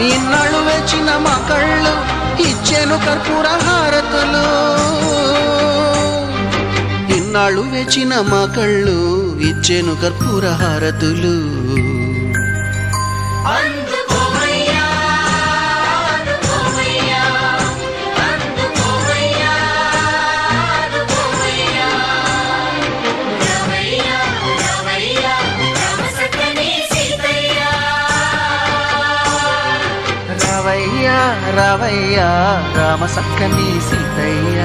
ఇన్నాళ్ళు వేచిన మా కళ్ళు ఇచ్చేను కర్పూర హారతులు. ఇన్నాళ్ళు వేచిన మా కళ్ళు ఇచ్చేను కర్పూర హారతులు. రావయ్యా రావయ్యా రామ సక్కని సీతయ్య.